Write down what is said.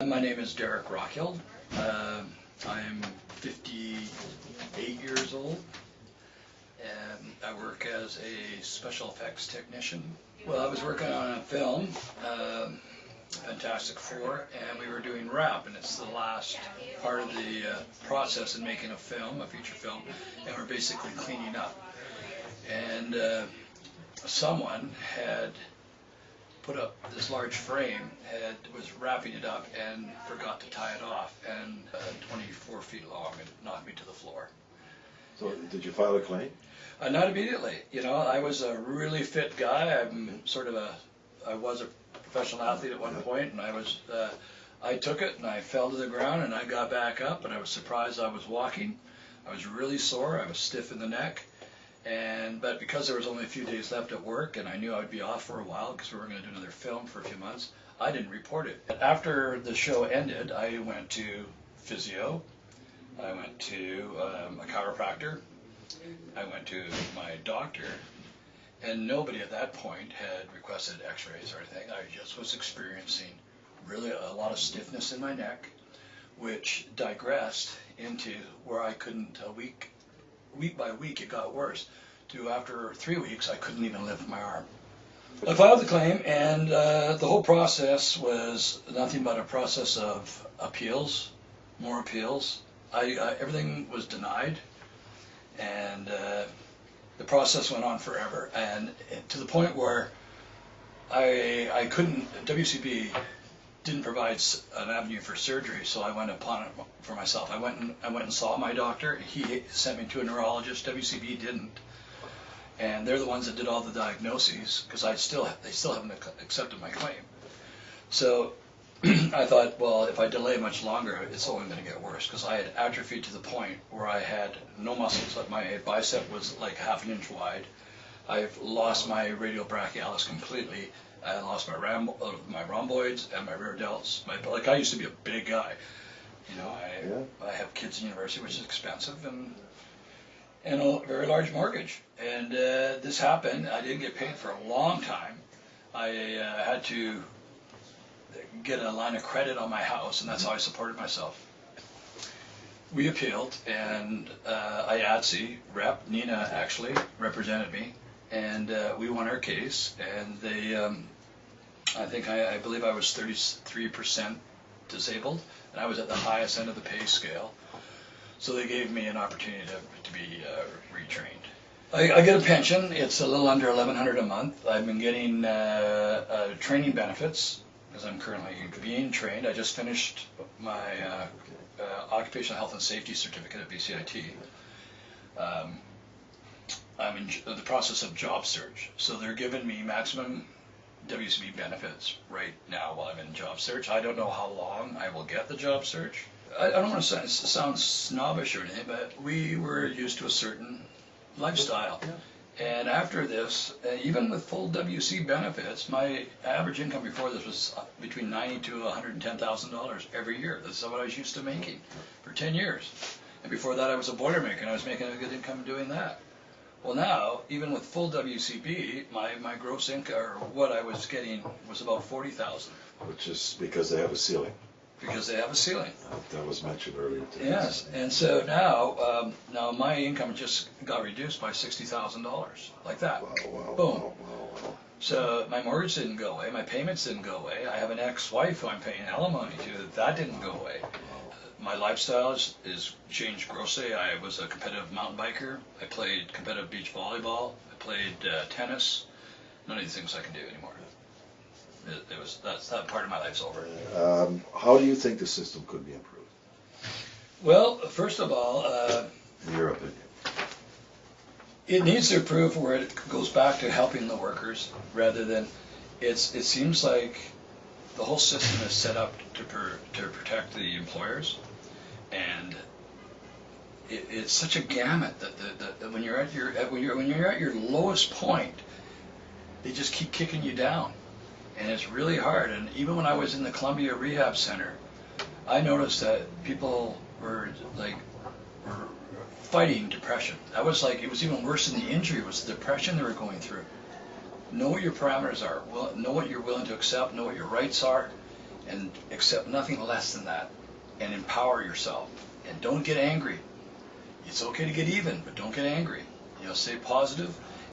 My name is Derrick. I'm 58 years old, and I work as a special effects technician. Well, I was working on a film, Fantastic Four, and we were doing wrap, and it's the last part of the process in making a film, a feature film, and we're basically cleaning up. And someone had put up this large frame, was wrapping it up and forgot to tie it off, and 24 feet long, and knocked me to the floor. So did you file a claim? Not immediately. You know, I was a really fit guy. I was a professional athlete at one point, and I took it and I fell to the ground and I got back up, and I was surprised I was walking. I was really sore. I was stiff in the neck. But because there was only a few days left at work and I knew I would be off for a while because we were going to do another film for a few months, I didn't report it. After the show ended, I went to physio, I went to a chiropractor, I went to my doctor, and nobody at that point had requested x-rays or anything. I just was experiencing really a lot of stiffness in my neck, which digressed into where I couldn't, week by week it got worse, to after 3 weeks I couldn't even lift my arm. I filed the claim, and the whole process was nothing but a process of appeals, more appeals. Everything was denied, and the process went on forever, and to the point where I couldn't, WCB didn't provide an avenue for surgery, so I went upon it for myself. I went and saw my doctor. He sent me to a neurologist. WCB didn't, and they're the ones that did all the diagnoses, because they still haven't accepted my claim. So I thought, well, if I delay much longer, it's only going to get worse, because I had atrophied to the point where I had no muscles. My bicep was like ½ an inch wide. I've lost my radial brachialis completely. I lost my rhomboids and my rear delts. I used to be a big guy. You know, I have kids in university, which is expensive, and a very large mortgage. And this happened. I didn't get paid for a long time. I had to get a line of credit on my house, and that's how I supported myself. We appealed, and IATSE rep, Nina actually, represented me, and we won our case, and they, I believe I was 33% disabled, and I was at the highest end of the pay scale. So they gave me an opportunity to be retrained. I get a pension. It's a little under $1,100 a month. I've been getting training benefits because I'm currently being trained. I just finished my occupational health and safety certificate at BCIT. I'm in the process of job search, so they're giving me maximum WCB benefits right now while I'm in job search. I don't know how long I will get the job search. I don't want to sound snobbish or anything, but we were used to a certain lifestyle. And after this, even with full WC benefits, my average income before this was between $90,000 to $110,000 every year. That's what I was used to making for 10 years. And before that, I was a boilermaker, and I was making a good income doing that. Well, now, even with full WCB, my gross income, or what I was getting, was about $40,000. Which is because they have a ceiling. Because they have a ceiling. That was mentioned earlier today. Yes, and so now my income just got reduced by $60,000, like that. Wow, boom. Wow. So my mortgage didn't go away, my payments didn't go away. I have an ex-wife who I'm paying alimony to. That didn't go away. My lifestyle is changed grossly. I was a competitive mountain biker. I played competitive beach volleyball. I played tennis. None of these things I can do anymore. That part of my life's over. How do you think the system could be improved? Well, first of all, in your opinion, it needs to improve where it goes back to helping the workers rather than it seems like the whole system is set up to protect the employers, and it's such a gamut that when you're at your lowest point, they just keep kicking you down. And it's really hard. And even when I was in the Columbia Rehab Center, I noticed that people were fighting depression. That was it was even worse than the injury. It was the depression they were going through. Know what your parameters are. Know what you're willing to accept. Know what your rights are, and accept nothing less than that, and empower yourself, and don't get angry. It's okay to get even, but don't get angry. You know, stay positive,